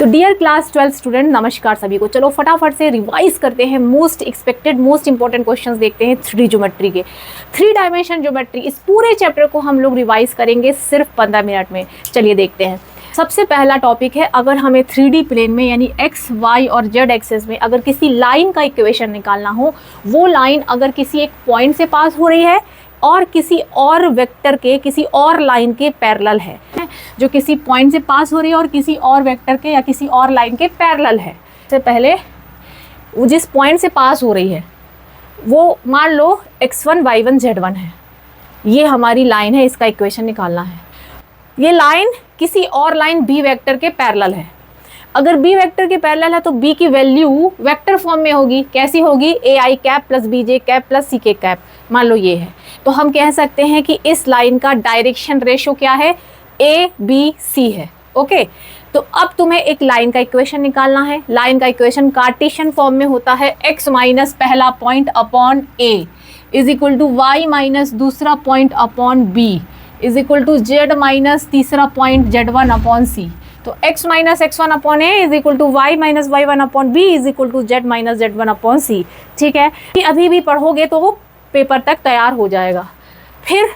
तो dear class 12 student, नमस्कार सभी को। चलो फटाफट से रिवाइज करते हैं। Most expected most important questions देखते हैं 3D ज्योमेट्री के। 3 डायमेंशन ज्योमेट्री, इस पूरे चैप्टर को हम लोग रिवाइज करेंगे सिर्फ 15 मिनट में। चलिए देखते हैं। सबसे पहला टॉपिक है, अगर हमें 3D प्लेन में यानी एक्स वाई और जेड एक्सेस में अगर किसी लाइन का इक्वेशन निकालना हो, वो लाइन अगर किसी एक पॉइंट से पास हो रही है और किसी और वेक्टर के किसी और लाइन के पैरेलल है, जो किसी पॉइंट से पास हो रही है और किसी और वेक्टर के या किसी और लाइन के पैरेलल है। सबसे पहले वो जिस पॉइंट से पास हो रही है वो मान लो x1 y1 z1 है, ये हमारी लाइन है, इसका इक्वेशन निकालना है। ये लाइन किसी और लाइन b वेक्टर के पैरेलल है। अगर b वेक्टर के पैरेलल है तो b की वैल्यू वेक्टर फॉर्म में होगी। कैसी होगी? ai cap plus bj cap plus ck cap. मान लो ये है, तो हम कह सकते हैं कि इस लाइन का डायरेक्शन रेशो क्या है? a b c है। ओके, तो अब तुम्हें एक लाइन का इक्वेशन निकालना है। लाइन का इक्वेशन कार्टेशियन फॉर्म में होता है x माइनस पहला point upon a is equal to y minus दूसरा point upon b is equal to z minus तीसरा पॉइंट z1 अपॉन c। तो x minus x1 upon a is equal to y minus y1 upon b is equal to z minus z1 upon c। ठीक है, अभी भी पढ़ोगे तो वो paper तक तैयार हो जाएगा। फिर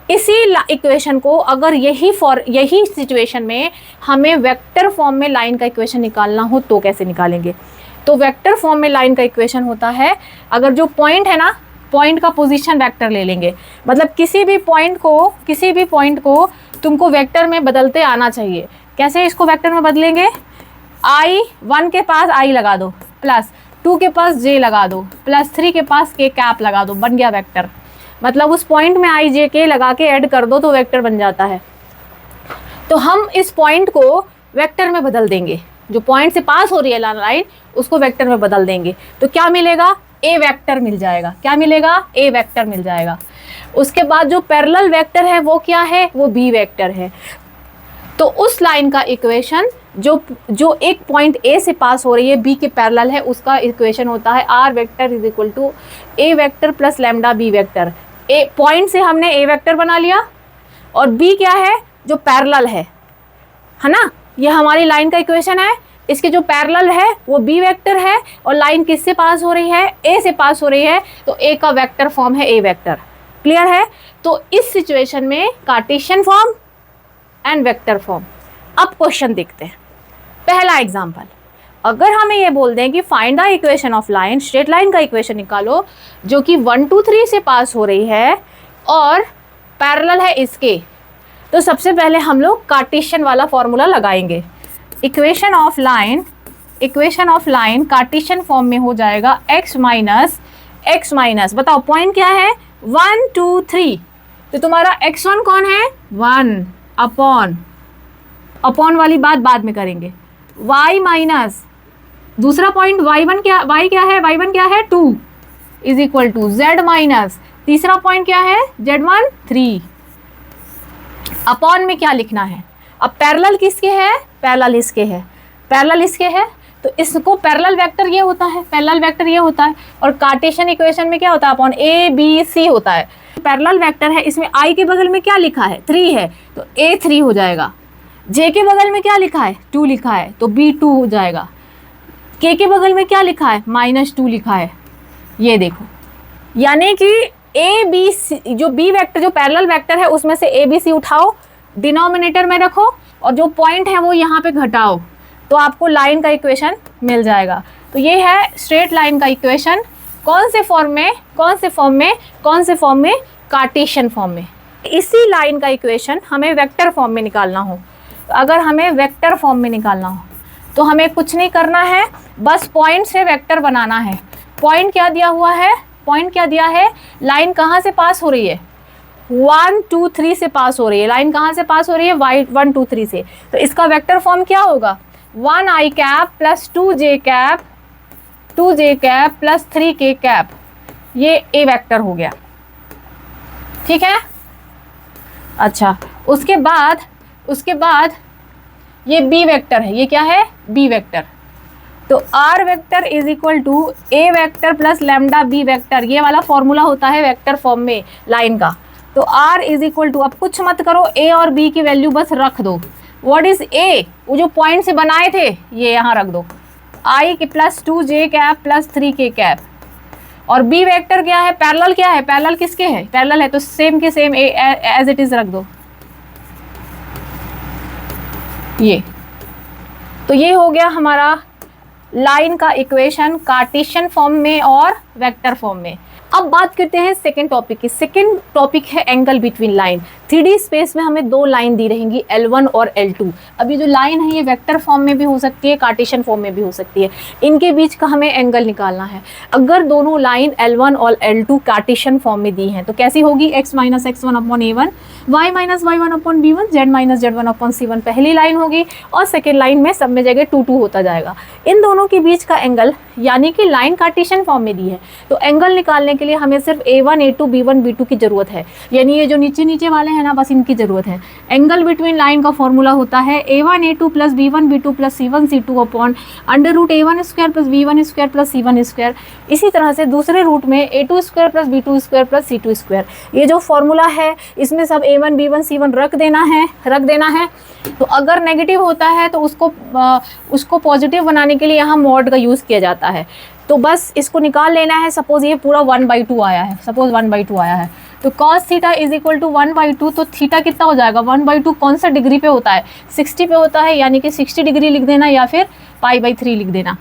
इसी इक्वेशन को अगर यही सिचुएशन में हमें वेक्टर फॉर्म में लाइन का इक्वेशन निकालना हो तो कैसे निकालेंगे? तो वेक्टर फॉर्म में लाइन का इक्वेशन होता है, अगर जो पॉइंट है ना, पॉइंट का पोजीशन वेक्टर ले लेंगे। मतलब किसी भी पॉइंट को तुमको वेक्टर में बदलते आना चाहिए। कैसे इसको वेक्टर में बदलेंगे? i1 के पास i लगा दो, प्लस 2 के पास j लगा दो, प्लस 3 के पास k कैप लगा दो, बन गया वेक्टर। मतलब उस पॉइंट में i j k लगा के ऐड कर दो तो वेक्टर बन जाता है। तो हम इस पॉइंट को वेक्टर में बदल देंगे, जो पॉइंट से पास हो रही है लाइन उसको वेक्टर में बदल देंगे। तो क्या मिलेगा? a वेक्टर मिल जाएगा। क्या मिलेगा? a वेक्टर मिल जाएगा। उसके बाद जो पैरेलल वेक्टर है वो क्या है? वो b वेक्टर है। तो उस लाइन का इक्वेशन जो एक पॉइंट a से पास हो रही है, b के पैरेलल है, उसका इक्वेशन होता है r vector is equal to a vector plus lambda b vector. A point से हमने a वेक्टर बना लिया और b क्या है? जो पैरेलल है ना, ये हमारी लाइन का इक्वेशन है। इसके जो पैरेलल है वो b वेक्टर है और लाइन किससे पास हो रही है? a से पास हो रही है, तो a का वेक्टर फॉर्म है a वेक्टर। क्लियर है? तो इस सिचुएशन में Cartesian form and vector form. अब क्वेश्चन देखते हैं। पहला एग्जांपल, अगर हमें ये बोल दें कि find the equation of line, straight line का इक्वेशन निकालो जो कि 1 2 3 से पास हो रही है और पैरेलल है इसके, तो सबसे पहले हम लोग कार्टेशियन वाला फॉर्मूला लगाएंगे। Equation of line Cartesian form में हो जाएगा x माइनस बताओ पॉइंट क्या है? 1 2 3। तो तुम्हारा x1 कौन है? 1 अपॉन वाली बात बाद में करेंगे। y माइनस दूसरा पॉइंट y1 क्या है? y1 क्या है? 2 is equal to z minus तीसरा पॉइंट क्या है? z1 3। अपॉन में क्या लिखना है? अब पैरेलल किसके है? पैरेलल इसके है, तो इसको पैरेलल वेक्टर ये होता है। और कार्टेशियन इक्वेशन में क्या होता है? अपॉन a b c होता है। पैरेलल वेक्टर है, इसमें i के बगल में क्या लिखा है? 3 है, तो a 3 हो जाएगा। j के बगल में क्या लिखा है? 2 लिखा है, तो b 2 हो जाएगा। k के बगल में क्या लिखा है? -2 लिखा है। ये देखो, यानी कि a b c जो b वेक्टर जो पैरेलल वेक्टर है उसमें से a b c उठाओ, डिनोमिनेटर में रखो और जो पॉइंट है वो यहाँ पे घटाओ, तो आपको लाइन का इक्वेशन मिल जाएगा। तो ये है स्ट्रेट लाइन का इक्वेशन। कौन से फॉर्म में? कार्टेशियन फॉर्म में। इसी लाइन का इक्वेशन हमें वेक्टर फॉर्म में निकालना हो, तो अगर हमें वेक्टर फॉर्म में निकालना हो तो हमें कुछ नहीं करना है, बस पॉइंट से वेक्टर बनाना है। पॉइंट क्या दिया हुआ है? लाइन कहाँ से पास हो रही है? 1 2 3 से पास हो रही है। लाइन कहाँ से पास हो रही है? 1 2 3 से। तो इसका वेक्टर फॉर्म क्या होगा? 1 i cap plus 2 j cap plus 3 k cap. ये a वेक्टर हो गया। ठीक है, अच्छा, उसके बाद ये b वेक्टर है। ये क्या है? b vector. तो r vector is equal to a vector plus lambda b vector. ये वाला फॉर्मूला होता है वेक्टर फॉर्म में लाइन का। तो r इज इक्वल टू, अब कुछ मत करो, a और b की वैल्यू बस रख दो। What is a? वो जो पॉइंट से बनाए थे ये यहाँ रख दो, i के plus 2j cap plus 3k cap. और b वेक्टर क्या है, पैरेलल क्या है, पैरेलल किसके है, पैरेलल है तो सेम के सेम एज इट इज रख दो ये। तो ये हो गया हमारा लाइन का इक्वेशन कार्टेशियन फॉर्म में और वेक्टर फॉर्म में। अब बात करते हैं सेकेंड टॉपिक की। सेकेंड टॉपिक है angle between line. 3D space में हमें दो लाइन दी रहेंगी L1 और L2। अब ये जो लाइन है ये वेक्टर फॉर्म में भी हो सकती है, कार्टेशियन फॉर्म में भी हो सकती है। इनके बीच का हमें एंगल निकालना है। अगर दोनों लाइन L1 और L2 कार्टेशियन फॉर्म में दी हैं तो कैसी होगी, x minus x1 upon a1, y minus y1 upon b1, z minus z1 upon c1 पहली लाइन होगी और सेकेंड लाइन में सब में जगह 2 2 होता जाएगा। इन दोनों के बीच का एंगल, यानी कि लाइन कार्टेशियन फॉर्म में दी है तो एंगल निकालने के लिए हमें सिर्फ a1 a2 b1 b2 की जरूरत है, यानी ये जो नीचे नीचे वाले हैं ना बस इनकी जरूरत है। एंगल बिटवीन लाइन का फॉर्मूला होता है a1 a2 plus b1 b2 plus c1 c2 upon under root a1 square plus b1 square plus c1 square. इसी तरह से दूसरे रूट में a2 square plus b2 square plus c2 square. ये जो फॉर्मूला है इसमें सब a1 b1 c1 रख देना है। तो अगर नेगेटिव होता है तो उसको पॉजिटिव बनाने के लिए यहाँ मॉड का यूज़ किया जाता है। तो बस इसको निकाल लेना है। सपोज ये पूरा 1/2 आया है, सपोज 1/2 आया है तो cos theta is equal to 1/2। तो थीटा कितना हो जाएगा, 1/2 कौन सा डिग्री पे होता है, 60 पे होता है, यानी कि 60 डिग्री लिख देना या फिर π/3 लिख देना।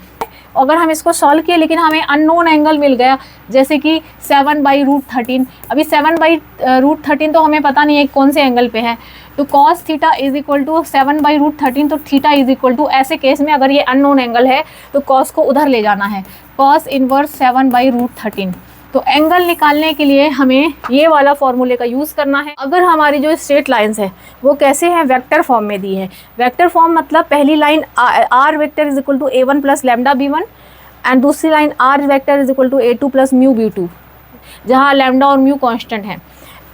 अगर हम इसको सॉल्व किए लेकिन हमें अननोन एंगल मिल गया, जैसे कि 7/√13। अभी 7/√13 तो हमें पता नहीं है कौन से एंगल पे है, तो cos theta is equal to 7/√13। तो थीटा इज इक्वल टू, ऐसे केस में अगर ये अननोन एंगल है तो cos को उधर ले जाना है, cos इनवर्स 7/√13। तो एंगल निकालने के लिए हमें ये वाला फॉर्मूले का यूज़ करना है। अगर हमारी जो स्ट्रेट लाइंस है वो कैसे हैं, वेक्टर फॉर्म में दी है। वेक्टर फॉर्म मतलब पहली line r vector is equal to a1 plus lambda b1 and दूसरी line r vector is equal to a2 plus mu b2, जहाँ लैम्डा और म्यू कांस्टेंट हैं।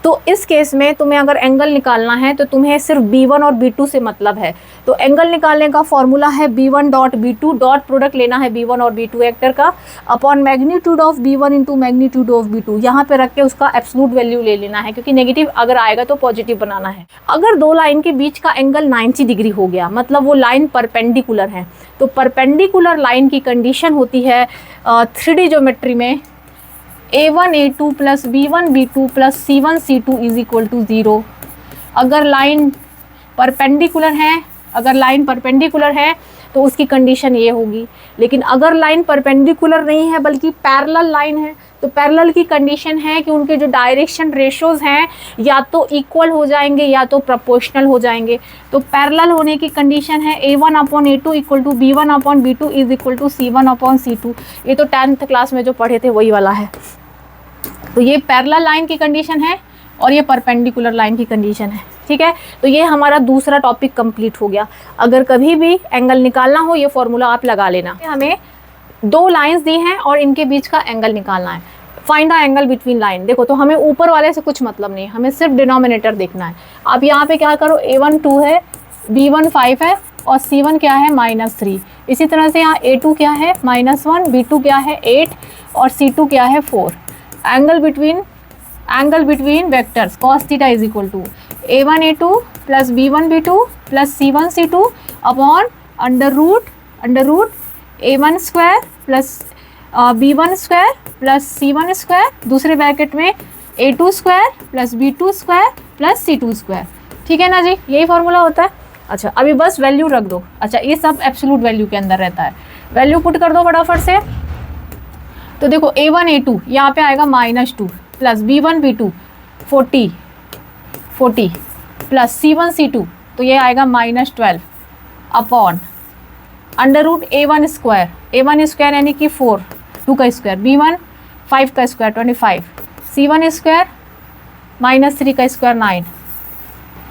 तो इस केस में तुम्हें अगर एंगल निकालना है तो तुम्हें सिर्फ b1 और b2 से मतलब है। तो एंगल निकालने का फॉर्मूला है b1 dot b2, dot product लेना है b1 और b2 वेक्टर का, upon magnitude of b1 into magnitude of b2। यहाँ पे रख के उसका एब्सोल्यूट वैल्यू ले लेना है, क्योंकि नेगेटिव अगर आएगा तो पॉजिटिव बनाना है। अगर दो लाइन के बीच का एंगल 90 डिग्री हो गया, मतलब वो लाइन परपेंडिकुलर है, तो परपेंडिकुलर लाइन की कंडीशन होती है 3D ज्योमेट्री में a1 a2 plus b1 b2 plus c1 c2 is equal to 0। अगर लाइन परपेंडिकुलर है तो उसकी कंडीशन ये होगी। लेकिन अगर लाइन परपेंडिकुलर नहीं है बल्कि पैरेलल लाइन है, तो पैरेलल की कंडीशन है कि उनके जो डायरेक्शन रेशोज़ हैं या तो इक्वल हो जाएंगे या तो प्रोपोर्शनल हो जाएंगे। तो पैरेलल होने की कंडीशन है a1 upon a2 equal to b1 upon b2 is equal to c1 upon c2। ये तो 10th क्लास में जो पढ़े थे वही वाला है। तो ये पैरेलल लाइन की कंडीशन है और ये परपेंडिकुलर लाइन की कंडीशन है, ठीक है। तो ये हमारा दूसरा टॉपिक कंप्लीट हो गया। अगर कभी भी एंगल निकालना हो ये फॉर्मूला आप लगा लेना। हमें दो लाइंस दी हैं और इनके बीच का एंगल निकालना है। Find the angle between line. देखो तो हमें ऊपर वाले से कुछ मतलब नहीं, हमें सिर्फ डिनोमिनेटर देखना है। आप यहाँ पे क्या करो, a1 2 है, b1 5 है और c1 क्या है -3। इसी तरह से यहाँ a2 क्या है -1, b2 क्या है 8 और c2 क्या है 4। Angle between vectors cos theta is equal to a1 a2 plus b1 b2 plus c1 c2 upon under root a1 square plus b1 square plus c1 square, दूसरे ब्रैकेट में a2 square plus b2 square plus c2 square. ठीक है ना जी, यही formula होता है। अच्छा अभी बस वैल्यू रख दो। अच्छा ये सब एब्सोल्यूट वैल्यू के अंदर रहता है, वैल्यू पुट कर दो फटाफट से। तो देखो a1 a2 यहाँ पे आएगा -2 plus b1 b2 40 plus c1 c2 तो ये आएगा -12 upon under root a1 square यानी कि 4 2 का स्क्वायर, b1 5 का स्क्वायर 25, c1 स्क्वायर -3 का square 9,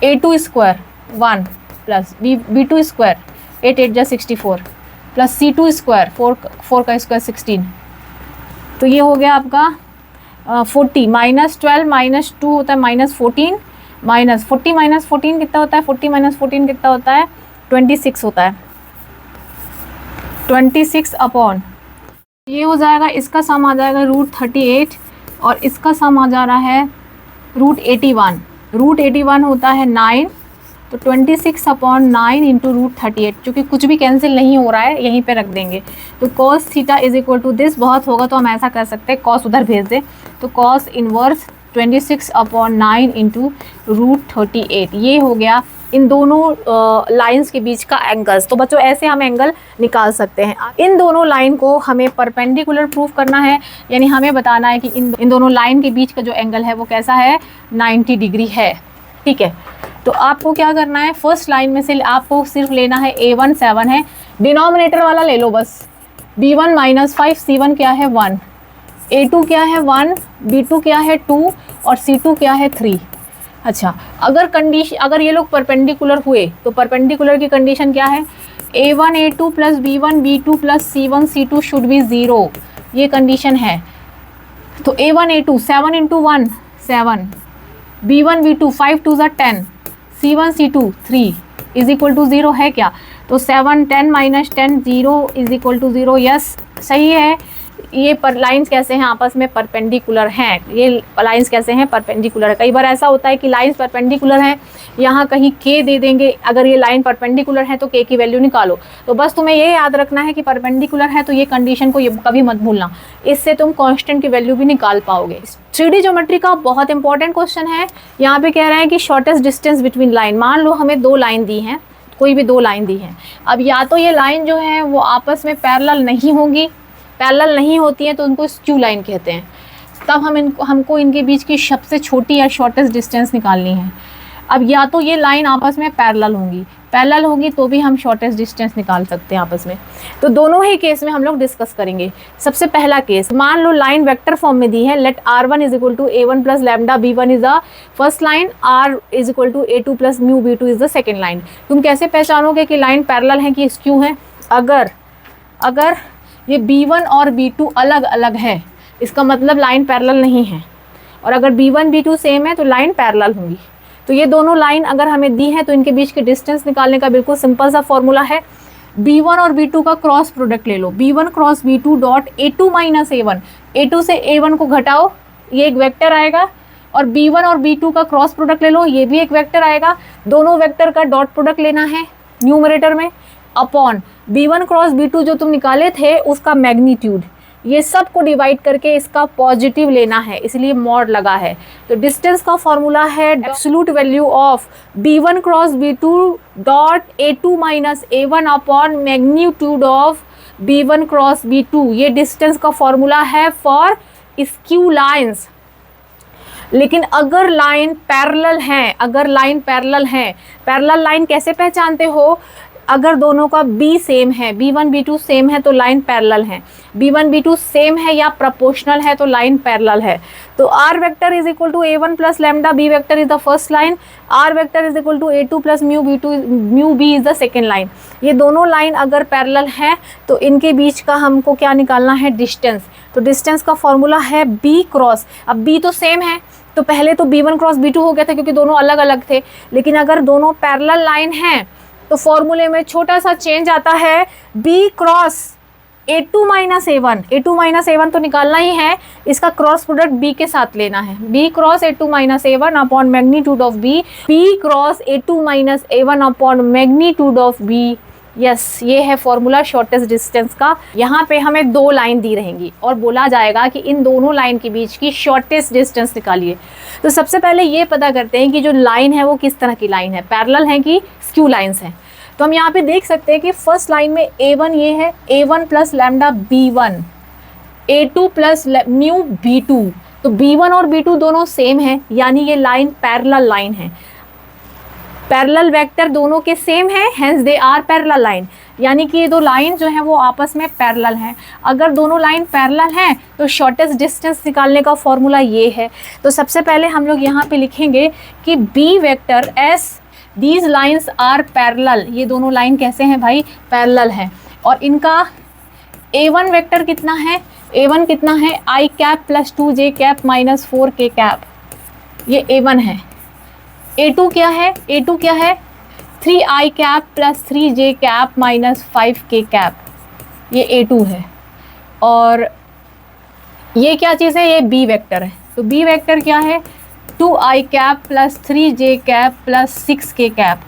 a2 square 1 plus b2 square 8 8 जा 64 प्लस c2 स्क्वायर 4 का स्क्वायर 16। तो ये हो गया आपका 40 -12 -2 होता है -14 -40 -14 कितना होता है, 40 -14 कितना होता है 26 होता है, 26 अपॉन ये हो जाएगा, इसका सम आ जाएगा √38 और इसका सम आ जा रहा है √81। √81 होता है 9 तो 26/9 इंटू √38, क्योंकि कुछ भी कैंसिल नहीं हो रहा है यहीं पे रख देंगे। तो cos theta is equal to this, बहुत होगा तो हम ऐसा कर सकते हैं cos उधर भेज दें, तो cos इनवर्स 26/9 इंटू √38, ये हो गया इन दोनों लाइंस के बीच का एंगल्स। तो बच्चों ऐसे हम एंगल निकाल सकते हैं। इन दोनों लाइन को हमें परपेंडिकुलर प्रूफ करना है, यानी हमें बताना है कि इन दोनों लाइन के बीच का जो एंगल है वो कैसा है, 90 डिग्री है। ठीक है, तो आपको क्या करना है, फर्स्ट लाइन में से आपको सिर्फ लेना है A1 7 है, डिनोमिनेटर वाला ले लो बस, B1 -5, C1 क्या है 1, A2 क्या है 1, B2 क्या है 2 और C2 क्या है 3। अच्छा, अगर ये लोग परपेंडिकुलर हुए तो परपेंडिकुलर की कंडीशन क्या है, A1 A2 plus B1 B2 plus C1 C2 should be 0, ये कंडीशन है। तो A1 A2 7 into 1 7, B1 B2 5 2 10, C1 C2 3 is equal to 0 है क्या, तो 7 10 minus 10 0 is equal to 0, yes सही है। ये पर लाइंस कैसे हैं, आपस में परपेंडिकुलर हैं, ये लाइंस कैसे हैं, परपेंडिकुलर है। कई बार ऐसा होता है कि लाइंस परपेंडिकुलर हैं, यहाँ कहीं के दे देंगे, अगर ये लाइन परपेंडिकुलर है तो के की वैल्यू निकालो। तो बस तुम्हें ये याद रखना है कि परपेंडिकुलर है, तो ये कंडीशन को ये कभी मत भूलना, इससे तुम कांस्टेंट की वैल्यू भी निकाल पाओगे। 3D ज्योमेट्री का बहुत इंपॉर्टेंट क्वेश्चन है। यहाँ पे कह रहे हैं कि शॉर्टेस्ट डिस्टेंस बिटवीन लाइन, मान लो हमें 2 लाइन दी हैं, कोई भी 2 लाइन दी हैं। अब या तो ये लाइन जो है वो आपस में पैरेलल नहीं होंगी, पैरेलल नहीं होती हैं तो उनको स्क्यू लाइन कहते हैं। तब हमको इनके बीच की सबसे छोटी या शॉर्टेस्ट डिस्टेंस निकालनी है। अब या तो ये लाइन आपस में पैरेलल होंगी तो भी हम शॉर्टेस्ट डिस्टेंस निकाल सकते हैं आपस में। तो दोनों ही केस में हम लोग डिस्कस करेंगे। सबसे पहला केस, मान लो लाइन वेक्टर फॉर्म में दी है, let R1 is equal to A1 plus lambda B1 is the first line, R is equal to A2 plus mu B2 is the second line. तुम कैसे पहचानोगे कि लाइन पैरेलल है कि skew है? अगर ये B1 और B2 अलग अलग है, इसका मतलब लाइन पैरेलल नहीं है, और अगर B1 B2 सेम है तो लाइन पैरेलल होंगी। तो ये दोनों लाइन अगर हमें दी है तो इनके बीच के डिस्टेंस निकालने का बिल्कुल सिंपल सा फॉर्मूला है, B1 और B2 का क्रॉस प्रोडक्ट ले लो, B1 cross B2 dot A2 minus A1, A2 से A1 को घटाओ, ये एक वेक्टर आएगा, और B1 और B2 का क्रॉस प्रोडक्ट ले लो, ये भी एक वेक्टर आएगा। दोनों वेक्टर का डॉट प्रोडक्ट लेना है न्यूमरेटर में, अपॉन B1 क्रॉस B2 जो तुम निकाले थे उसका मैग्नीट्यूड, ये सब को डिवाइड करके इसका पॉजिटिव लेना है, इसलिए मॉड लगा है। तो डिस्टेंस का फॉर्मूला है absolute value of B1 cross B2 dot A2 minus A1 upon magnitude of B1 cross B2। ये डिस्टेंस का फॉर्मूला है फॉर स्क्यू लाइंस। लेकिन अगर लाइन पैरेलल है, पैरेलल लाइन कैसे पहचानते हो? अगर दोनों का B सेम है, B1 B2 सेम है तो लाइन पैरेलल है, B1 B2 सेम है या प्रोपोर्शनल है तो लाइन पैरेलल है। तो R vector is equal to A1 plus lambda B vector is the first line, R vector is equal to A2 plus mu B is the second line. ये दोनों line अगर parallel हैं तो इनके बीच का हमको क्या निकालना है? डिस्टेंस। तो डिस्टेंस का फॉर्मूला है B क्रॉस, अब B तो सेम है तो पहले तो B1 क्रॉस B2 हो गया था क्योंकि दोनों अलग अलग थे, लेकिन अगर दोनों पैरेलल लाइन हैं तो फॉर्मूले में छोटा सा चेंज आता है, B cross A2 minus A1 तो निकालना ही है, इसका क्रॉस प्रोडक्ट B के साथ लेना है, B cross A2 minus A1 upon magnitude of B, B cross A2 minus A1 upon magnitude of B। Yes, ये है फॉर्मूला शॉर्टेस्ट डिस्टेंस का। यहाँ पे हमें 2 लाइन दी रहेंगी और बोला जाएगा कि इन दोनों लाइन के बीच की शॉर्टेस्ट डिस्टेंस निकालिए। तो सबसे पहले ये पता करते हैं कि जो लाइन है वो किस तरह की लाइन है, पैरेलल है कि स्क्यू लाइंस हैं। तो हम यहाँ पे देख सकते हैं कि फर्स्ट लाइन में A1 ये है, A1 plus lambda B1, A2 plus mu B2। तो B1 और B2 दोनों सेम है, यानी ये लाइन पैरेलल लाइन है। पैरेलल वेक्टर दोनों के सेम है, hence they are parallel line, यानी कि ये 2 लाइन जो है वो आपस में पैरेलल हैं। अगर दोनों लाइन पैरेलल हैं तो शॉर्टेस्ट डिस्टेंस निकालने का फॉर्मूला ये है। तो सबसे पहले हम लोग यहाँ पे लिखेंगे कि B vector S these lines are parallel, ये दोनों लाइन कैसे हैं भाई? पैरेलल हैं। और इनका A1 वेक्टर कितना है? A1 कितना है? I cap plus 2j cap minus 4k cap, ये A1 है। A2 क्या है? A2 क्या है? 3i cap plus 3j cap minus 5k cap, ये A2 है। और ये क्या चीज़ है? ये B वेक्टर है। तो B वेक्टर क्या है? 2i cap plus 3j cap plus 6k cap,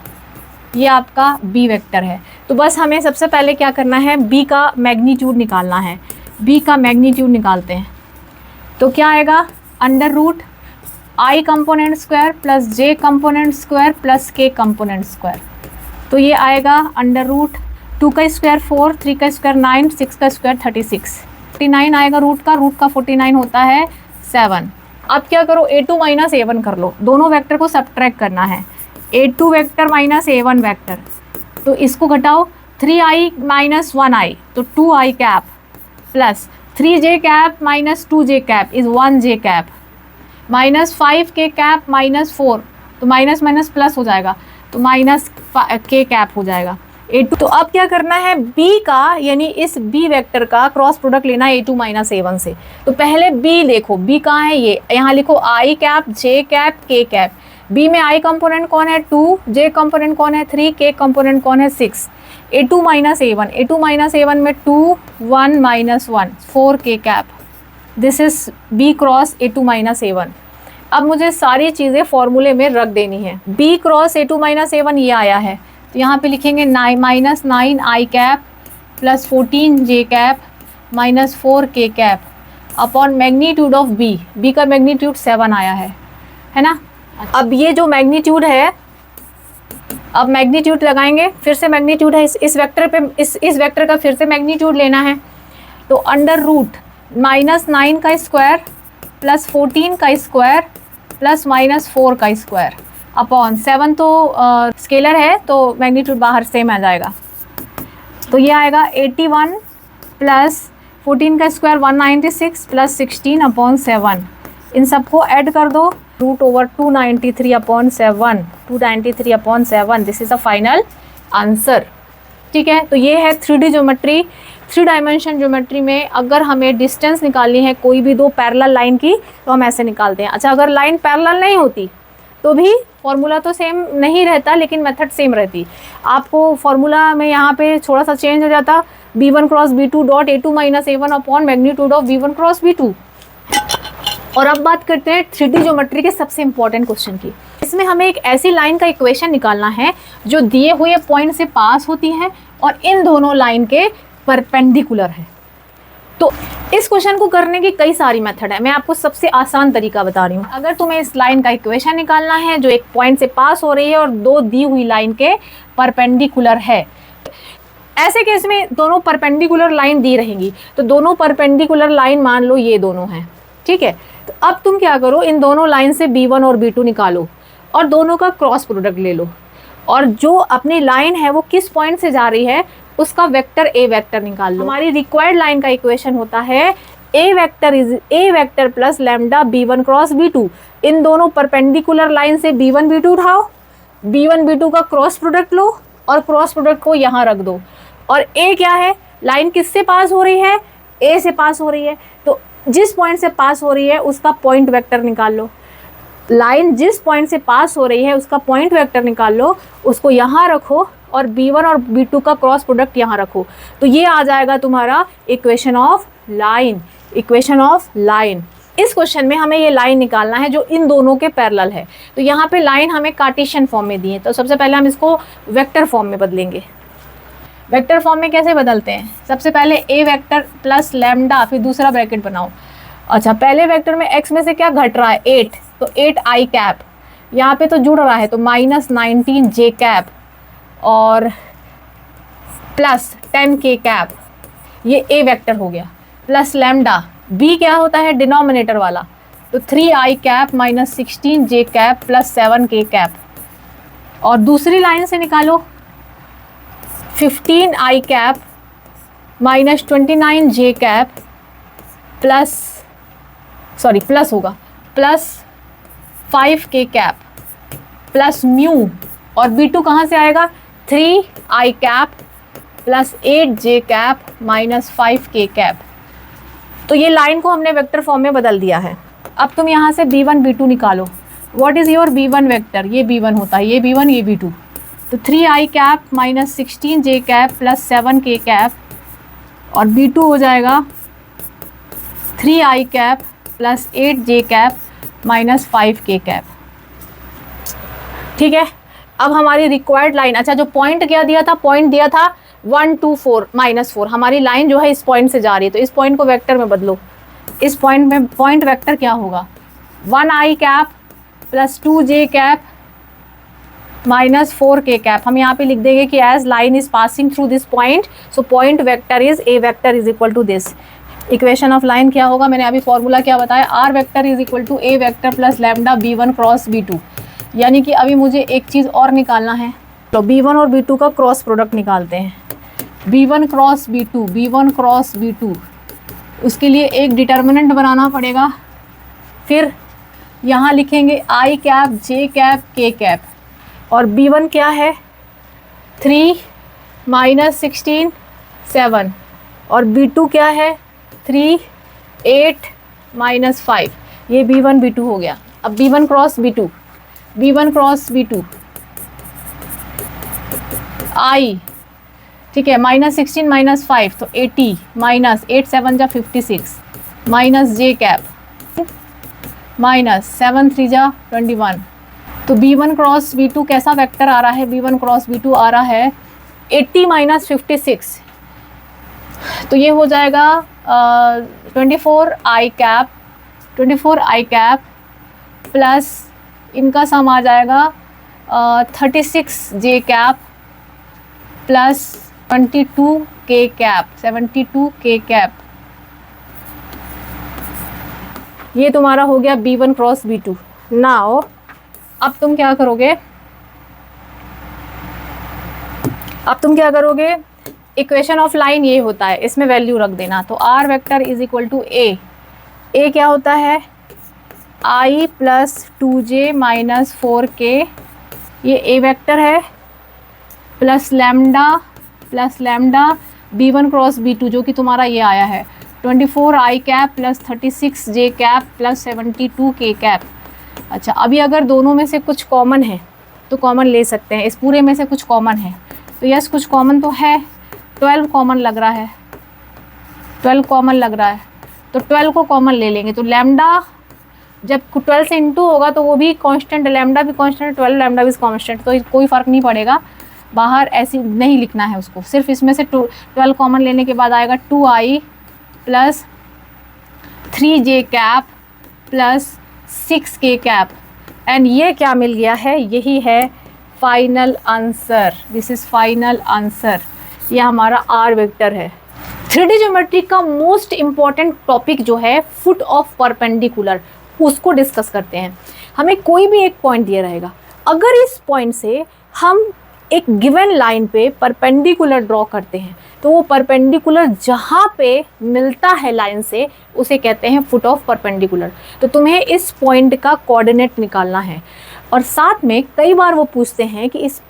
ये आपका बी वेक्टर है। तो बस हमें सबसे पहले क्या करना है, बी का मैग्नीट्यूड निकालना है। बी का मैग्नीट्यूड निकालते हैं तो क्या आएगा, under root I component square plus J component square plus K component square. तो ये आएगा अंडर रूट 2 का स्क्वायर 4, 3 का स्क्वायर 9, 6 का स्क्वायर 36, 49 आएगा रूट का 49 होता है 7। अब क्या करो, a2 माइनस a1 कर लो, दोनों वेक्टर को सब्ट्रैक्ट करना है। a2 vector minus a1 vector, तो इसको घटाओ, 3i माइनस 1i तो 2i cap plus 3j cap minus 2j cap is 1j cap minus 5k cap minus 4, तो माइनस माइनस प्लस हो जाएगा तो माइनस k कैप हो जाएगा a2। तो अब क्या करना है, b का यानी इस b वेक्टर का क्रॉस प्रोडक्ट लेना है a2 माइनस a1 से। तो पहले b देखो, b कहाँ है, ये यहाँ लिखो i cap j cap k cap. b में i कंपोनेंट कौन है 2, j कंपोनेंट कौन है 3, k कंपोनेंट कौन है 6। a2 माइनस a1 में 2 1 minus 1 4k cap, this is b cross a2 minus a1। अब मुझे सारी चीज़ें फॉर्मूले में रख देनी है। b cross a2 minus a1 ये आया है, तो यहाँ पे लिखेंगे minus 9i cap plus 14j cap minus 4k cap upon magnitude of b। b का मैग्नीट्यूड 7 आया है ना। अब ये जो मैग्नीट्यूड है, अब मैग्नीट्यूड लगाएंगे, फिर से मैग्नीट्यूड है इस वेक्टर पे, इस वेक्टर का फिर से मैग्नीट्यूड लेना है। तो अंडर रूट माइनस 9 का स्क्वायर प्लस 14 का स्क्वायर प्लस माइनस 4 का स्क्वायर अपॉन 7, तो स्केलर है तो मैग्नीट्यूड बाहर सेम आ जाएगा। तो ये आएगा 81 प्लस 14 का स्क्वायर 196 प्लस 16 अपॉन 7। इन सबको ऐड कर दो, root over 293 upon 7, 293 upon 7, this is a final answer. ठीक है, तो ये है 3D ज्योमेट्री। 3 डायमेंशन ज्योमेट्री में अगर हमें डिस्टेंस निकालनी है कोई भी दो पैरेलल लाइन की, तो हम ऐसे निकालते हैं। अच्छा, अगर लाइन पैरेलल नहीं होती तो भी फॉर्मूला तो सेम नहीं रहता, लेकिन मेथड सेम रहती। आपको फॉर्मूला में यहाँ पे थोड़ा सा चेंज हो जाता, b1 cross b2 dot a2 minus a1 upon magnitude of b1 cross b2। और अब बात करते हैं 3D ज्योमेट्री के सबसे इंपॉर्टेंट क्वेश्चन की। इसमें हमें एक ऐसी लाइन का इक्वेशन निकालना है जो दिए हुए पॉइंट से पास होती है और इन दोनों लाइन के परपेंडिकुलर है। तो इस क्वेश्चन को करने की कई सारी मेथड है, मैं आपको सबसे आसान तरीका बता रही हूँ। अगर तुम्हें इस लाइन का इक्वेशन निकालना है जो एक पॉइंट से पास हो रही है और दो दी हुई लाइन के परपेंडिकुलर है, ऐसे केस में दोनों परपेंडिकुलर लाइन दी रहेंगी, तो दोनों परपेंडिकुलर लाइन मान लो ये दोनों हैं। ठीक है, तो अब तुम क्या करो, इन दोनों लाइन से b1 और b2 निकालो और दोनों का क्रॉस प्रोडक्ट ले लो, और जो अपनी लाइन है वो किस पॉइंट से जा रही है उसका वेक्टर a वेक्टर निकाल लो। हमारी रिक्वायर्ड लाइन का इक्वेशन होता है a vector is a vector plus lambda b1 cross b2। इन दोनों परपेंडिकुलर लाइन से b1 b2 उठाओ, b1 b2 का क्रॉस प्रोडक्ट लो और क्रॉस प्रोडक्ट को यहाँ रख दो। और a क्या है, लाइन किससे पास हो रही है, a से पास हो रही है, तो जिस पॉइंट से पास हो रही है उसका पॉइंट वेक्टर निकाल लो। लाइन जिस पॉइंट से पास हो रही है उसका पॉइंट वेक्टर निकाल लो, उसको यहाँ रखो और b1 और b2 का क्रॉस प्रोडक्ट यहाँ रखो, तो ये आ जाएगा तुम्हारा equation of line. Equation of line, इस क्वेश्चन में हमें ये लाइन निकालना है जो इन दोनों के पैरेलल है। तो यहाँ पे लाइन हमें कार्टेशियन फॉर्म में दी है, तो सबसे पहले हम इसको वेक्टर फॉर्म में बदलेंगे। वेक्टर फॉर्म में कैसे बदलते हैं, सबसे पहले a वेक्टर प्लस लैम्डा, फिर दूसरा ब्रैकेट बनाओ। अच्छा, पहले वेक्टर में x में से क्या घट रहा है 8, तो 8i कैप, यहाँ पे तो जुड़ रहा है तो माइनस 19j कैप और प्लस 10k कैप, ये a वेक्टर हो गया, प्लस लैम्डा। b क्या होता है, डिनोमिनेटर वाला, तो 3i cap minus 16j cap plus 7k cap. और दूसरी लाइन से निकालो 15i cap minus 29j cap plus plus होगा plus 5k cap plus mu, और b2 कहाँ से आएगा 3i cap plus 8j cap minus 5k cap. तो ये लाइन को हमने वेक्टर फॉर्म में बदल दिया है। अब तुम यहाँ से b1 b2 निकालो। What is your b1 vector, ये b1 होता है, ये b1 ये b2, तो 3i cap minus 16j cap plus 7k cap, और b2 हो जाएगा 3i cap plus 8j cap minus 5k cap. ठीक है, अब हमारी रिक्वायर्ड लाइन, अच्छा जो पॉइंट क्या दिया था, पॉइंट दिया था 1 2 4 -4, हमारी लाइन जो है इस पॉइंट से जा रही है, तो इस पॉइंट को वेक्टर में बदलो। इस पॉइंट में पॉइंट वेक्टर क्या होगा, 1i cap plus 2j cap minus 4k cap. हम यहाँ पे लिख देंगे कि as line is passing through this point, so point vector is A vector is equal to this. Equation of line क्या होगा, मैंने अभी फॉर्मूला क्या बताया, R vector is equal to A vector plus lambda b1 cross b2। यानी कि अभी मुझे एक चीज़ और निकालना है, तो b1 और b2 का क्रॉस प्रोडक्ट निकालते हैं। b1 cross b2, b1 cross b2, उसके लिए एक डिटर्मिनेंट बनाना पड़ेगा। फिर यहाँ लिखेंगे i cap j cap k cap, और b1 क्या है 3 - 16 7, और b2 क्या है 3 8 - 5, ये b1 b2 हो गया। अब b1 cross b2, b1 cross b2 i, ठीक है, -16 - 5 तो 80 माइनस 8 7 जा 56 माइनस j कैप माइनस 7 3 जा 21। तो b1 क्रॉस b2 कैसा वेक्टर आ रहा है, b1 क्रॉस b2 आ रहा है 80 - 56, तो ये हो जाएगा 24i कैप प्लस इनका सम आ जाएगा 36j cap plus 22k cap. ये तुम्हारा हो गया b1 क्रॉस b2। नाउ अब तुम क्या करोगे, इक्वेशन ऑफ लाइन ये होता है, इसमें वैल्यू रख देना। तो R vector is equal to A क्या होता है i plus 2j minus 4k, ये ए वेक्टर है, plus lambda b1 cross b2 जो कि तुम्हारा ये आया है 24i cap plus 36j cap plus 72k cap. अच्छा, अभी अगर दोनों में से कुछ कॉमन है तो कॉमन ले सकते हैं, इस पूरे में से कुछ कॉमन है तो यस कुछ कॉमन तो है, 12 कॉमन लग रहा है, 12 कॉमन लग रहा है, तो 12 को कॉमन ले लेंगे। तो लैम्डा जब 12 से इंटू होगा तो वो भी कांस्टेंट, लैम्डा भी कांस्टेंट, 12 लैम्डा भी कांस्टेंट, तो कोई फ़र्क नहीं पड़ेगा, बाहर ऐसे नहीं लिखना है उसको, सिर्फ इसमें से 12 कॉमन लेने के बाद आएगा 2i plus 3j cap plus 6k cap, and ये क्या मिल गया है, यही है final answer, this is final answer, यह हमारा आर वेक्टर है। 3D ज्योमेट्री का मोस्ट इम्पॉर्टेंट टॉपिक जो है फुट ऑफ परपेंडिकुलर, उसको डिस्कस करते हैं। हमें कोई भी एक पॉइंट दिया रहेगा, अगर इस पॉइंट से हम एक गिवन लाइन पे परपेंडिकुलर ड्रॉ करते हैं तो वो परपेंडिकुलर जहाँ पे मिलता है लाइन से उसे कहते हैं फुट ऑफ परपेंडिकुलर। तो तुम्हें इस पॉइंट का कोऑर्डिनेट निकालना है, और साथ में कई बार वो पूछते हैं कि इस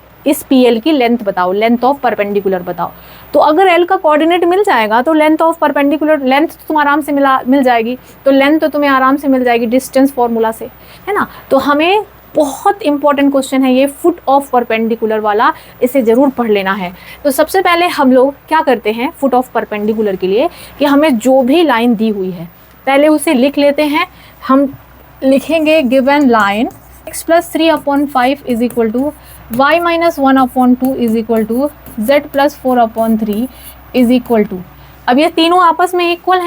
PL की लेंथ बताओ, लेंथ ऑफ परपेंडिकुलर बताओ। तो अगर L का कोऑर्डिनेट मिल जाएगा तो लेंथ ऑफ परपेंडिकुलर, लेंथ तो तुम आराम से मिल जाएगी, तो लेंथ तो तुम्हें आराम से मिल जाएगी डिस्टेंस फॉर्मूला से, है ना। तो हमें बहुत इंपॉर्टेंट क्वेश्चन है ये फुट ऑफ परपेंडिकुलर वाला, इसे ज़रूर पढ़ लेना है। तो सबसे पहले हम लोग क्या करते हैं फुट ऑफ परपेंडिकुलर के लिए, कि हमें जो भी लाइन दी हुई है पहले उसे लिख लेते हैं। हम लिखेंगे given line x plus 3/5 is equal to y minus 1/2 is equal to z plus 4/3 is equal to, अब ये तीनों आपस में इक्वल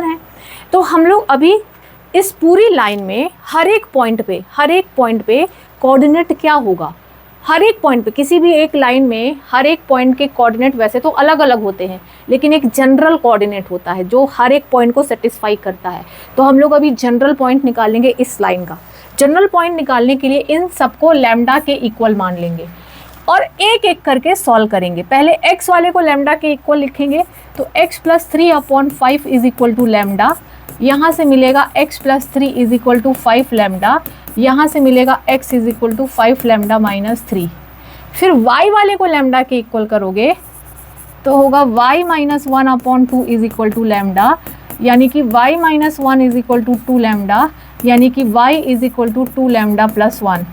हैं, तो हम लोग अभी इस पूरी लाइन में हर एक पॉइंट पे कोऑर्डिनेट क्या होगा, हर एक पॉइंट पे, किसी भी एक लाइन में हर एक पॉइंट के कोऑर्डिनेट वैसे तो अलग अलग होते हैं, लेकिन एक जनरल कोऑर्डिनेट होता है जो हर एक पॉइंट को सेटिस्फाई करता है। तो हम लोग अभी जनरल पॉइंट निकालेंगे इस लाइन का। जनरल पॉइंट निकालने के लिए इन सबको लैम्डा के इक्वल मान लेंगे और एक एक करके सॉल्व करेंगे। पहले x वाले को लैम्डा के इक्वल लिखेंगे, तो x plus 3/5 is equal to lambda, यहाँ से मिलेगा x plus 3 is equal to 5 lambda, यहाँ से मिलेगा x is equal to 5 lambda minus 3। फिर y वाले को लैम्डा के इक्वल करोगे तो होगा y minus 1/2 is equal to lambda, यानी कि y minus 1 is equal to 2 lambda, यानी कि y is equal to 2 lambda plus 1।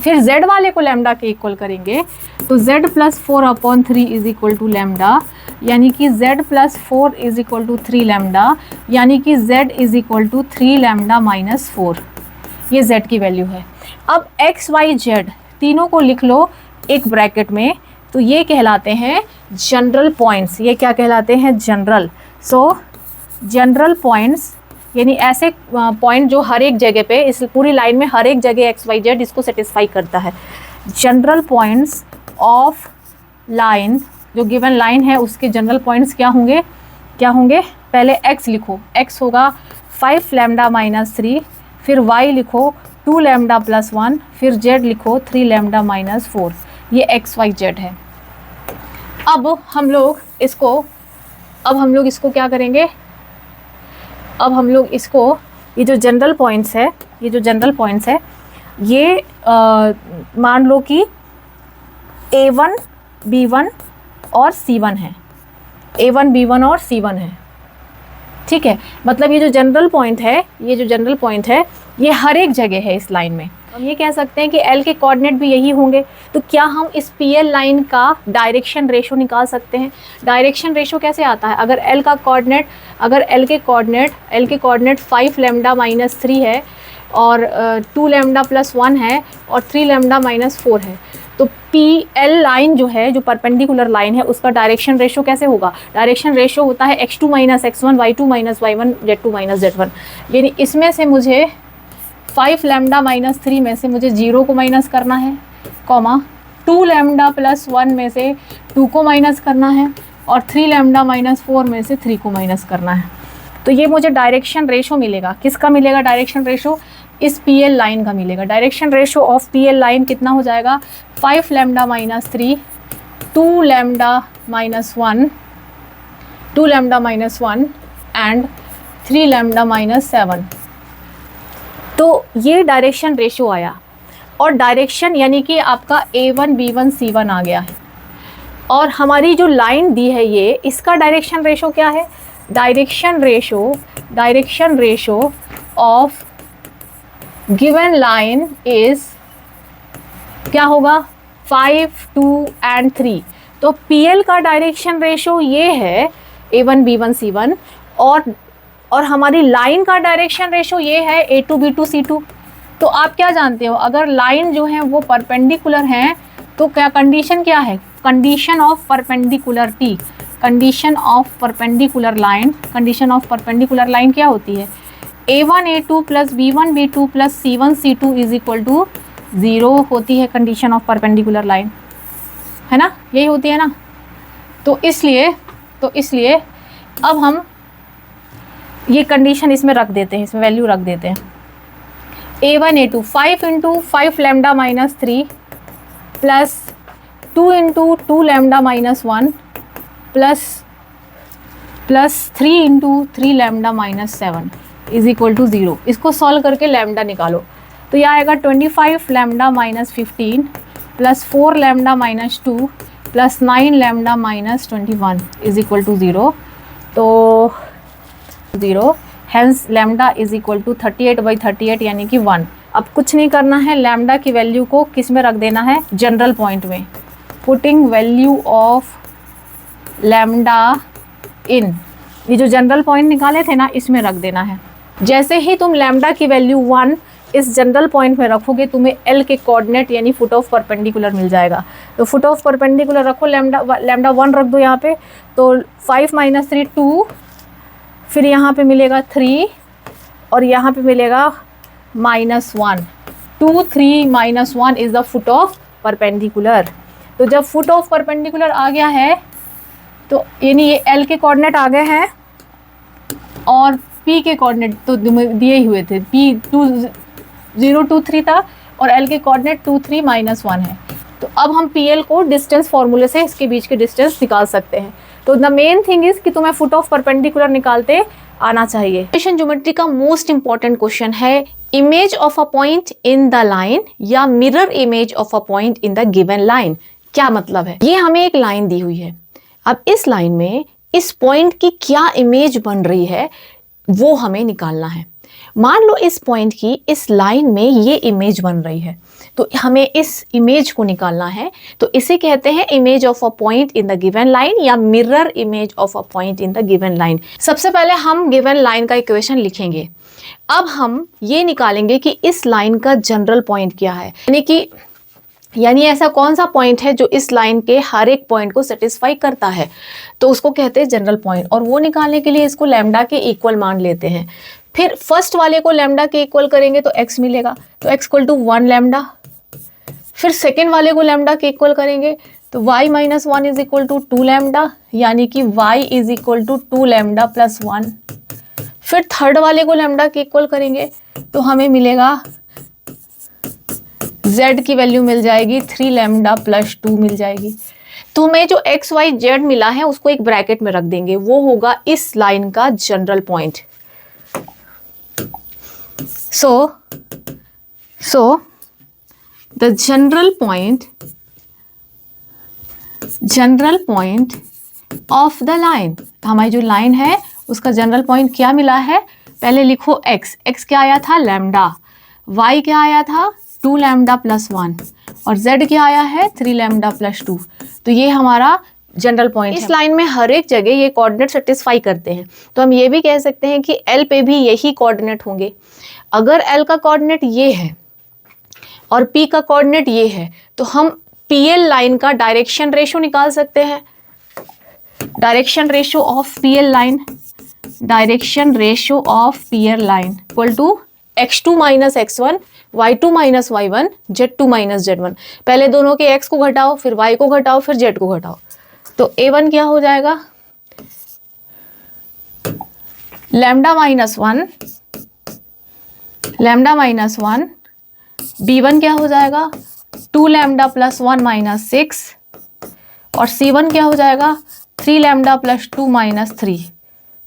फिर z वाले को लैम्डा के इक्वल करेंगे तो z plus 4/3 is equal to lambda, यानी कि z plus 4 is equal to 3 lambda, यानी कि z is equal to 3 lambda minus 4, ये z की वैल्यू है। अब एक्स वाई जेड तीनों को लिख लो एक ब्रैकेट में, तो ये कहलाते हैं जनरल पॉइंट्स। ये क्या कहलाते हैं? जनरल। सो जनरल पॉइंट्स यानी ऐसे पॉइंट जो हर एक जगह पे, इस पूरी लाइन में हर एक जगह एक्स वाई जेड इसको सेटिस्फाई करता है। जनरल पॉइंट्स ऑफ लाइन, जो गिवन लाइन है उसके जनरल पॉइंट्स क्या होंगे? क्या होंगे? पहले x लिखो, x होगा 5 लैम्डा माइनस 3, फिर y लिखो 2 लैम्डा प्लस 1, फिर z लिखो 3 लैम्डा माइनस 4। ये एक्स वाई जेड है। अब हम लोग इसको क्या करेंगे? अब हम लोग इसको, ये जो जनरल पॉइंट्स है, ये मान लो कि A1 B1 और C1 है, A1 B1 और C1 है, ठीक है। मतलब ये जो जनरल पॉइंट है ये हर एक जगह है इस लाइन में। हम ये कह सकते हैं कि L के कोऑर्डिनेट भी यही होंगे। तो क्या हम इस PL लाइन का डायरेक्शन रेशो निकाल सकते हैं? डायरेक्शन रेशो कैसे आता है? अगर L के कोऑर्डिनेट 5 लैम्डा माइनस 3 है और 2 लैम्डा प्लस 1 है और 3 लैम्डा माइनस 4 है, तो PL लाइन जो है, जो परपेंडिकुलर लाइन है, उसका डायरेक्शन रेशो कैसे होगा? डायरेक्शन रेशो होता है x2 minus x1, y2 minus y1, z2 minus z1। यानी इसमें से मुझे 5 लैम्डा माइनस 3 में से मुझे 0 को माइनस करना है, कॉमा 2 लैम्डा प्लस 1 में से 2 को माइनस करना है और 3 लैम्डा माइनस 4 में से 3 को माइनस करना है। तो ये मुझे डायरेक्शन रेशो मिलेगा। किसका मिलेगा डायरेक्शन रेशो? इस PL लाइन का मिलेगा। Direction ratio of PL line कितना हो जाएगा? 5 lambda minus 3, 2 lambda minus 1 and 3 lambda minus 7। तो ये डायरेक्शन रेशो आया। और डायरेक्शन यानी कि आपका A1 B1 C1 आ गया है। और हमारी जो लाइन दी है ये, इसका डायरेक्शन रेशो क्या है? Direction ratio of given line is क्या होगा? 5, 2 एंड 3। तो PL का डायरेक्शन रेशो ये है A1 B1 C1 और हमारी लाइन का डायरेक्शन रेशो ये है A2 B2 C2। तो आप क्या जानते हो, अगर लाइन जो है वो परपेंडिकुलर हैं तो क्या कंडीशन क्या है? Condition of perpendicularity, condition of perpendicular line क्या होती है? A1 A2 plus B1 B2 plus C1 C2 is equal to 0 होती है कंडीशन ऑफ परपेंडिकुलर लाइन, है ना? यही होती है ना? तो इसलिए अब हम ये कंडीशन इसमें रख देते हैं, इसमें वैल्यू रख देते हैं। A1 A2 5 into 5 lambda minus 3 plus 2 into 2 lambda minus 1 plus 3 into 3 lambda minus 7 is equal to 0। इसको सॉल्व करके लैम्डा निकालो तो यह आएगा 25 lambda minus 15 plus 4 lambda minus 2 plus 9 lambda minus 21 is equal to 0। तो 0 hence lambda is equal to 38/38 यानी कि 1। अब कुछ नहीं करना है, लैम्डा की वैल्यू को किस में रख देना है? जनरल पॉइंट में। पुटिंग वैल्यू ऑफ लैम्डा इन, ये जो जनरल पॉइंट निकाले थे ना, इसमें रख देना है। जैसे ही तुम लैम्डा की वैल्यू 1 इस जनरल पॉइंट में रखोगे, तुम्हें L के कोऑर्डिनेट यानी फुट ऑफ परपेंडिकुलर मिल जाएगा। तो फुट ऑफ परपेंडिकुलर रखो, लैम्डा 1 रख दो यहाँ पे, तो 5 माइनस 3 2, फिर यहाँ पे मिलेगा 3 और यहाँ पे मिलेगा -1। 2 3 -1 is the foot of perpendicular. तो जब फुट ऑफ परपेंडिकुलर आ गया है तो यानी ये L के कोऑर्डिनेट आ गए हैं और P के कोऑर्डिनेट तो दिए ही हुए थे, P 0 2 3 था और L के कोऑर्डिनेट 2 3 -1 है। तो अब हम PL को डिस्टेंस फॉर्मूले से इसके बीच के डिस्टेंस निकाल सकते हैं। तो द मेन थिंग इज कि तुम्हें फुट ऑफ परपेंडिकुलर निकालते आना चाहिए। इक्वेशन ज्योमेट्री का मोस्ट इंपॉर्टेंट क्वेश्चन है image of a point in the line या mirror image of a point in the given line. क्या मतलब है? ये हमें एक लाइन दी हुई है, अब इस लाइन में इस पॉइंट की क्या इमेज बन रही है वो हमें निकालना है। मान लो इस पॉइंट की इस लाइन में ये इमेज बन रही है, तो हमें इस इमेज को निकालना है, तो इसे कहते हैं image of a point in the given line या mirror image of a point in the given line. सबसे पहले हम गिवन लाइन का इक्वेशन लिखेंगे। अब हम ये निकालेंगे कि इस लाइन का जनरल पॉइंट क्या है, यानी ऐसा कौन सा पॉइंट है जो इस लाइन के हर एक पॉइंट को सेटिस्फाई करता है, तो उसको कहते हैं जनरल पॉइंट। और वो निकालने के लिए इसको लैम्डा के इक्वल मान लेते हैं। फिर फर्स्ट वाले को लैम्डा के इक्वल करेंगे तो x मिलेगा, तो x इक्वल टू 1 लैम्डा। फिर सेकेंड वाले को लैम्डा के इक्वल करेंगे तो y minus 1 is equal to 2 lambda, यानी कि y is equal to 2 lambda plus 1। फिर थर्ड वाले को लैम्डा के इक्वल करेंगे तो हमें मिलेगा z की वैल्यू मिल जाएगी 3 लैम्डा प्लस 2 मिल जाएगी। तो हमें जो x y z मिला है उसको एक ब्रैकेट में रख देंगे, वो होगा इस लाइन का general point. so the general point of the line, हमारी जो लाइन है उसका जनरल पॉइंट क्या मिला है, पहले लिखो x क्या आया था लैम्डा, y क्या आया था 2 लैम्डा प्लस 1 और z क्या आया है 3 लैम्डा प्लस 2। तो ये हमारा जनरल पॉइंट है। इस लाइन में हर एक जगह ये कोऑर्डिनेट सेटिस्फाई करते हैं, तो हम ये भी कह सकते हैं कि L पे भी यही कोऑर्डिनेट होंगे। अगर L का कोऑर्डिनेट ये है और P का कोऑर्डिनेट ये है तो हम PL लाइन का डायरेक्शन रेशो निकाल सकते हैं। Direction ratio of PL line, direction ratio of PL line equal to x2 minus x1, y2 minus y1, z2 minus z1। पहले दोनों के x को घटाओ, फिर y को घटाओ, फिर z को घटाओ, तो a1 क्या हो जाएगा lambda minus 1, lambda minus 1, b1 क्या हो जाएगा 2 लैम्डा प्लस 1 माइनस 6 और c1 क्या हो जाएगा 3 लैम्डा प्लस 2 माइनस 3।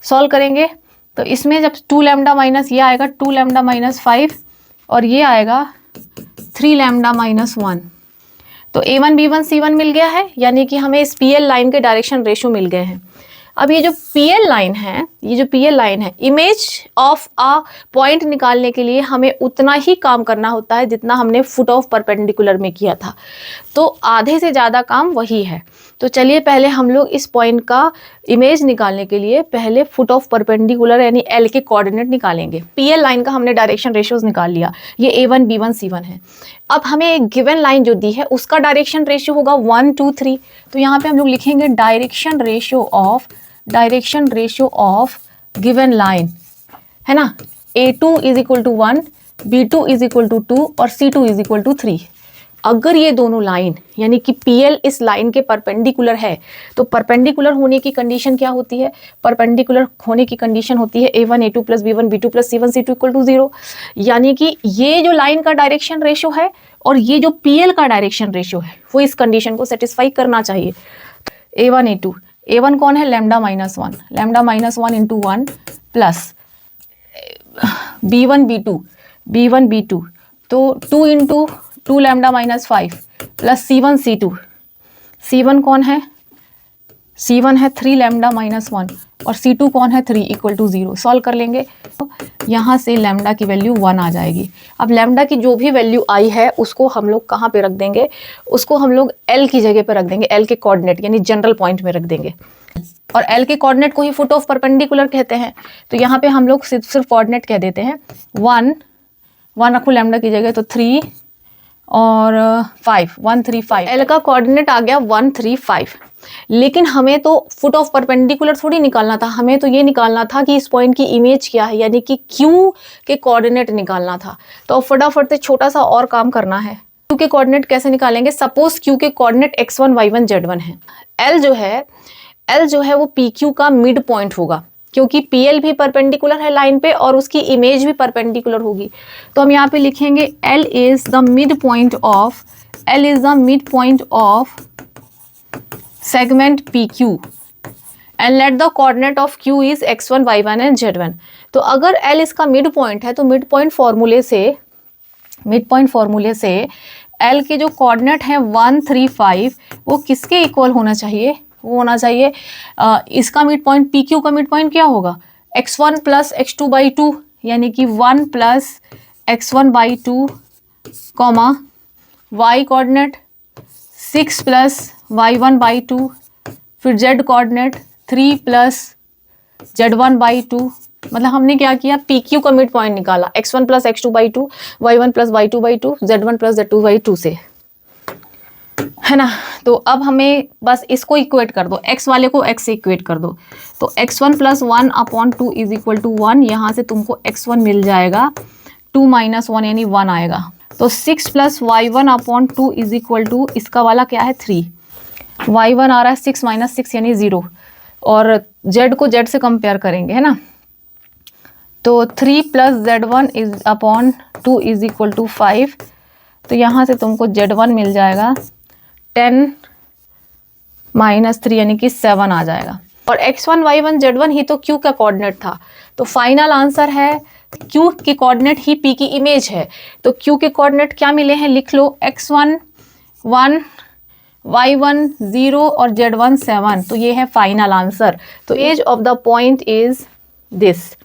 सॉल्व करेंगे तो इसमें जब 2 लैम्डा माइनस ये आएगा 2 लैम्डा माइनस 5 और ये आएगा 3 लैम्डा माइनस 1। तो a1 b1 c1 मिल गया है, यानी कि हमें इस PL लाइन के डायरेक्शन रेशो मिल गए हैं। अब ये जो PL लाइन है, इमेज ऑफ अ पॉइंट निकालने के लिए हमें उतना ही काम करना होता है जितना हमने फुट ऑफ परपेंडिकुलर में किया था, तो आधे से ज़्यादा काम वही है। तो चलिए पहले हम लोग इस पॉइंट का इमेज निकालने के लिए पहले फुट ऑफ परपेंडिकुलर यानी L के कोऑर्डिनेट निकालेंगे। PL लाइन का हमने डायरेक्शन रेशियोज निकाल लिया, ये a1 b1 c1 है। अब हमें एक गिवन लाइन जो दी है उसका डायरेक्शन रेशियो होगा 1 2 3, तो यहाँ पे हम लोग लिखेंगे direction ratio of given line, है ना। a2 is equal to 1, b2 is equal to 2 और c2 इज इक्वल टू 3। अगर ये दोनों लाइन यानी कि PL इस लाइन के परपेंडिकुलर है, तो परपेंडिकुलर होने की कंडीशन क्या होती है, परपेंडिकुलर होने की कंडीशन होती है a1 a2 plus b1 b2 plus c1 c2 equal to 0। यानी कि ये जो लाइन का डायरेक्शन रेशो है और ये जो PL का डायरेक्शन रेशो है वो इस कंडीशन को सेटिस्फाई करना चाहिए। a1 a2, a1 कौन है lambda minus 1, lambda minus 1 into 1 plus b1 b2, तो 2 into 2 lambda minus 5 plus c1 c2, c1 कौन है, c1 है 3 लैम्डा माइनस 1 और c2 कौन है 3 इक्वल टू 0। सॉल्व कर लेंगे तो यहाँ से लैम्डा की वैल्यू 1 आ जाएगी। अब लैम्डा की जो भी वैल्यू आई है उसको हम लोग कहाँ पे रख देंगे, उसको हम लोग L की जगह पे रख देंगे, L के कोऑर्डिनेट यानी जनरल पॉइंट में रख देंगे। और L के कोऑर्डिनेट को ही फुट ऑफ परपेंडिकुलर कहते हैं, तो यहाँ पे हम लोग सिर्फ कोऑर्डिनेट कह देते हैं 1 रखो लैम्डा की जगह, तो 3 और 5 1 3 5। L का कोऑर्डिनेट आ गया 1 3 5। लेकिन हमें तो फुट ऑफ परपेंडिकुलर थोड़ी निकालना था, हमें तो ये निकालना था कि इस पॉइंट की इमेज क्या है, यानी कि Q के कोऑर्डिनेट निकालना था। तो फटाफट से छोटा सा और काम करना है। Q के कोऑर्डिनेट कैसे निकालेंगे, सपोज Q के कोऑर्डिनेट x1 y1 z1 है। L जो है वो PQ का मिड पॉइंट होगा, क्योंकि PL भी परपेंडिकुलर है लाइन पे और उसकी इमेज भी परपेंडिकुलर होगी। तो हम यहाँ पे लिखेंगे L is the mid point of segment PQ and let the coordinate of Q is x1 y1 and z1। तो अगर L इसका मिड पॉइंट है तो मिड पॉइंट फॉर्मूले से L के जो कोऑर्डिनेट है 1 3 5 वो किसके इक्वल होना चाहिए, वो होना चाहिए इसका मिड पॉइंट PQ का मिड पॉइंट क्या होगा x1 प्लस x2 बाई 2, यानी कि 1 plus x1 by 2 comma y coordinate 6 plus y1/2, फिर z कोऑर्डिनेट 3 प्लस z1/2। मतलब हमने क्या किया, PQ का मिड पॉइंट निकाला, x1 plus x2/2, y1 plus y2/2, z1 plus z2/2 से, है ना। तो अब हमें बस इसको इक्वेट कर दो, x वाले को x से इक्वेट कर दो। तो x1 plus 1/2 is equal to 1, यहाँ से तुमको x1 मिल जाएगा 2 माइनस 1 यानी 1 आएगा। तो 6 plus y1/2 is equal to, इसका वाला क्या है 3, y1 आ रहा है 6 माइनस 6 यानी 0, और z को z से कंपेयर करेंगे, है ना। तो 3 plus z1/2 is equal to 5। तो यहाँ से तुमको z1 मिल जाएगा 10 माइनस 3 यानी कि 7 आ जाएगा। और x1 y1 z1 ही तो q का कोऑर्डिनेट था। तो फाइनल आंसर है q के कोऑर्डिनेट ही p की इमेज है। तो q के कोऑर्डिनेट क्या मिले हैं, लिख लो, x1 1, y1 0 और z1 7। तो ये है फाइनल आंसर। तो edge of the point is this.